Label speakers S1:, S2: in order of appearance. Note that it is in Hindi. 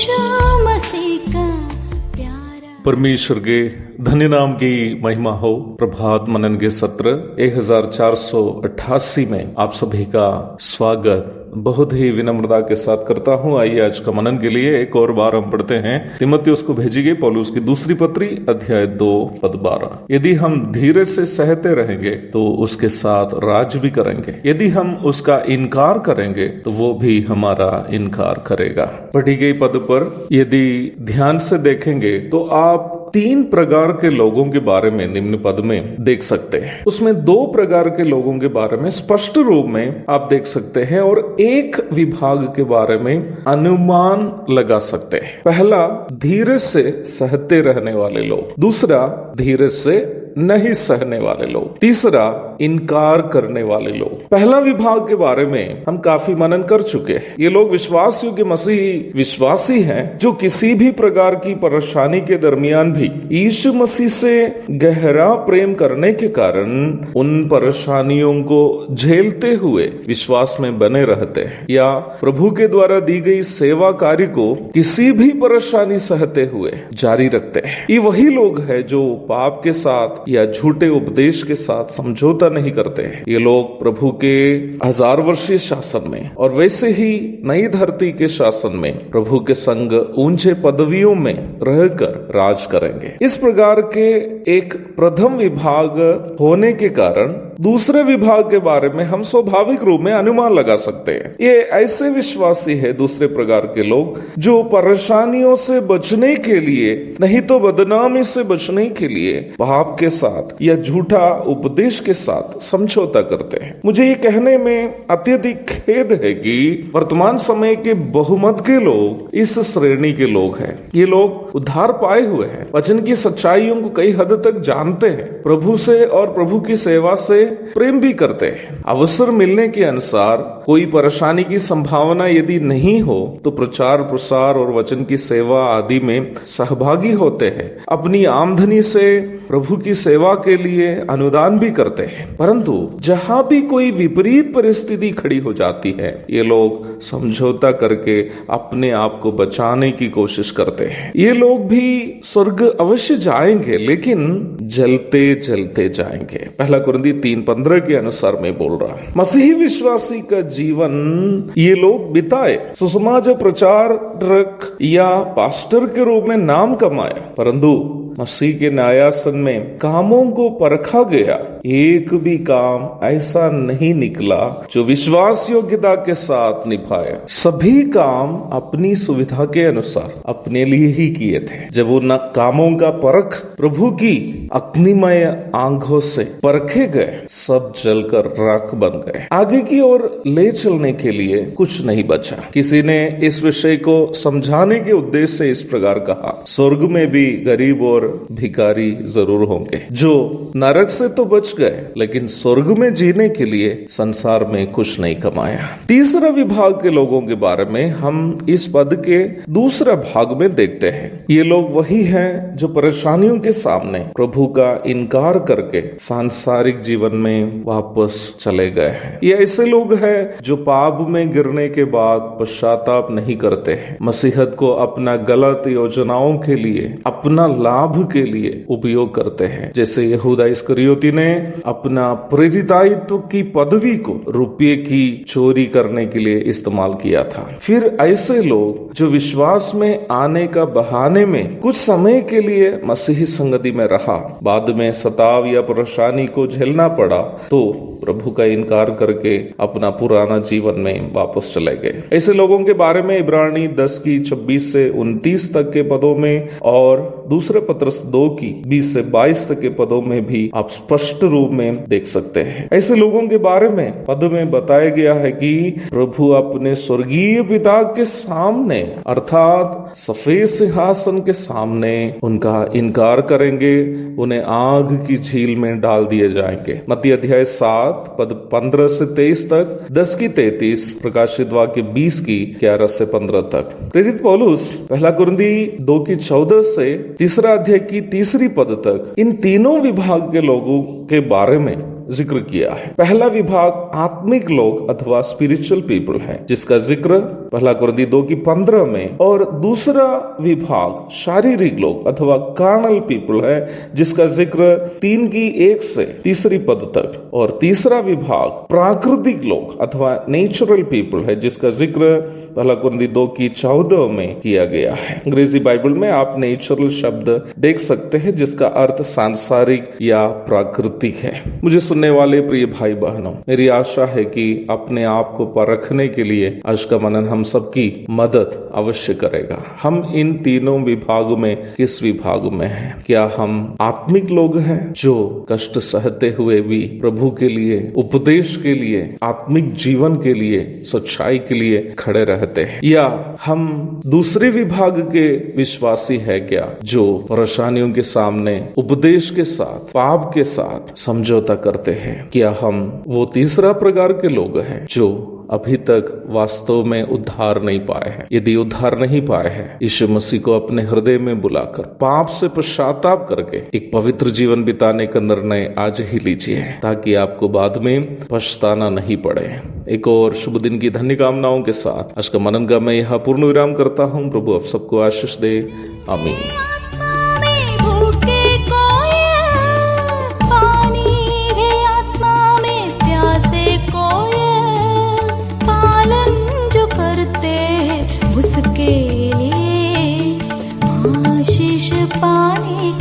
S1: यीशु मसीह का प्यारा।
S2: परमेश्वर के धन्य नाम की महिमा हो। प्रभात मनन के सत्र 1488 में आप सभी का स्वागत बहुत ही विनम्रता के साथ करता हूं। आइए आज का मनन के लिए एक और बार हम पढ़ते हैं तीमुथियुस को भेजी गई पौलुस की दूसरी पत्री अध्याय 2 पद 12। यदि हम धीरज से सहते रहेंगे तो उसके साथ राज भी करेंगे, यदि हम उसका इनकार करेंगे तो वो भी हमारा इनकार करेगा। पढ़ी गई पद पर यदि ध्यान से देखेंगे तो आप 3 प्रकार के लोगों के बारे में निम्न पद में देख सकते हैं। उसमें 2 प्रकार के लोगों के बारे में स्पष्ट रूप में आप देख सकते हैं और एक विभाग के बारे में अनुमान लगा सकते हैं। पहला, धीरज से सहते रहने वाले लोग। दूसरा, धीरज से नहीं सहने वाले लोग। तीसरा, इनकार करने वाले लोग। पहला विभाग के बारे में हम काफी मनन कर चुके हैं। ये लोग विश्वास योग्य मसीही विश्वासी हैं जो किसी भी प्रकार की परेशानी के दरमियान भी यीशु मसीह से गहरा प्रेम करने के कारण उन परेशानियों को झेलते हुए विश्वास में बने रहते हैं या प्रभु के द्वारा दी गई सेवा कार्य को किसी भी परेशानी सहते हुए जारी रखते हैं। ये वही लोग हैं जो पाप के साथ या झूठे उपदेश के साथ समझौता नहीं करते हैं। ये लोग प्रभु के 1000 वर्षीय शासन में और वैसे ही नई धरती के शासन में प्रभु के संग ऊंचे पदवियों में रहकर राज करेंगे। इस प्रकार के एक प्रथम विभाग होने के कारण दूसरे विभाग के बारे में हम स्वाभाविक रूप में अनुमान लगा सकते हैं। ये ऐसे विश्वासी है दूसरे प्रकार के लोग जो परेशानियों से बचने के लिए, नहीं तो बदनामी से बचने के लिए पाप के साथ या झूठा उपदेश के साथ समझौता करते हैं। मुझे ये कहने में अत्यधिक खेद है कि वर्तमान समय के बहुमत के लोग इस श्रेणी के लोग हैं। ये लोग उद्धार पाए हुए हैं, वचन की सच्चाइयों को कई हद तक जानते हैं, प्रभु से और प्रभु की सेवा से प्रेम भी करते हैं। अवसर मिलने के अनुसार कोई परेशानी की संभावना यदि नहीं हो तो प्रचार प्रसार और वचन की सेवा आदि में सहभागी होते हैं। अपनी आमदनी से प्रभु की सेवा के लिए अनुदान भी करते हैं। परंतु जहां भी कोई विपरीत परिस्थिति खड़ी हो जाती है, ये लोग समझौता करके अपने आप को बचाने की कोशिश करते हैं। ये लोग भी स्वर्ग अवश्य जाएंगे लेकिन जलते जलते जाएंगे। पहला कुरिन्थी 3:15 के अनुसार मैं बोल रहा हूं। मसीही विश्वासी का जीवन ये लोग बिताए, सुसमाचार प्रचारक या पास्टर के रूप में नाम कमाया, परंतु मसीह के न्यायासन में कामों को परखा गया, एक भी काम ऐसा नहीं निकला जो विश्वास योग्यता के साथ निभाया। सभी काम अपनी सुविधा के अनुसार अपने लिए ही किए थे। जब उन कामों का परख प्रभु की अग्निमय आंखों से परखे गए, सब जलकर राख बन गए। आगे की ओर ले चलने के लिए कुछ नहीं बचा। किसी ने इस विषय को समझाने के उद्देश्य से इस प्रकार कहा, स्वर्ग में भी गरीब और भिखारी जरूर होंगे जो नरक से तो बच गए लेकिन स्वर्ग में जीने के लिए संसार में कुछ नहीं कमाया। तीसरा विभाग के लोगों के बारे में हम इस पद के दूसरा भाग में देखते हैं। ये लोग वही हैं जो परेशानियों के सामने प्रभु का इनकार करके सांसारिक जीवन में वापस चले गए हैं। ये ऐसे लोग हैं जो पाप में गिरने के बाद पश्चाताप नहीं करते हैं, मसीहत को अपना गलत योजनाओं के लिए, अपना लाभ के लिए उपयोग करते हैं। जैसे यहूदा इस्करियोती ने अपना प्रेरितायित्व की पदवी को रुपये की चोरी करने के लिए इस्तेमाल किया था। फिर ऐसे लोग जो विश्वास में आने का बहाने में कुछ समय के लिए मसीही संगति में रहा, बाद में सताव या परेशानी को झेलना पड़ा तो प्रभु का इनकार करके अपना पुराना जीवन में वापस चले गए। ऐसे लोगों के बारे में इब्रानी 10 की 26 से 29 तक के पदों में और दूसरे पत्रस 2 की 20 से 22 तक के पदों में भी आप स्पष्ट रूप में देख सकते हैं। ऐसे लोगों के बारे में पद में बताया गया है कि प्रभु अपने स्वर्गीय पिता के सामने अर्थात सफेद सिंहासन के सामने उनका इनकार करेंगे, उन्हें आग की झील में डाल दिए जाएंगे। मत्ती अध्याय 7 पद 15 से 23 तक, 10 की 33, प्रकाशित वाक्य 20 की 11 से 15 तक। प्रेरित पौलुस पहला कुरिन्थी 2 की 14 से तीसरा अध्याय की 3 पद तक इन तीनों विभाग के लोगों के बारे में जिक्र किया है। पहला विभाग आत्मिक लोग अथवा स्पिरिचुअल पीपल है, जिसका जिक्र पहला कुरिन्ती 2:15 में, और दूसरा विभाग शारीरिक लोग अथवा कार्नल पीपल है जिसका जिक्र 3:1 से 3 पद तक, और तीसरा विभाग प्राकृतिक लोग अथवा नेचुरल पीपल है जिसका जिक्र पहला कुरिन्ती 2:14 में किया गया है। अंग्रेजी बाइबल में आप नेचुरल शब्द देख सकते हैं जिसका अर्थ सांसारिक या प्राकृतिक है। मुझे सुनने वाले प्रिय भाई बहनों, मेरी आशा है कि अपने आप को परखने के लिए आज का मनन हम सबकी मदद अवश्य करेगा। हम इन तीनों विभागों में किस विभाग में हैं? क्या हम आत्मिक लोग हैं जो कष्ट सहते हुए भी प्रभु के लिए, उपदेश के लिए, आत्मिक जीवन के लिए, सच्चाई के लिए खड़े रहते हैं, या हम दूसरे विभाग के विश्वासी है क्या जो परेशानियों के सामने उपदेश के साथ, पाप के साथ समझौता करते हैं? क्या हम वो तीसरा प्रकार के लोग हैं जो अभी तक वास्तव में उद्धार नहीं पाए हैं? यदि उद्धार नहीं पाए हैं, यीशु मसीह को अपने हृदय में बुलाकर पाप से पश्चाताप करके एक पवित्र जीवन बिताने का निर्णय आज ही लीजिए ताकि आपको बाद में पछताना नहीं पड़े। एक और शुभ दिन की धन्य कामनाओं के साथ आज का मनन का मैं यहाँ पूर्ण विराम करता हूँ। प्रभु आप सबको आशीष दे। आमीन।
S1: उसके लिए आशीष पाने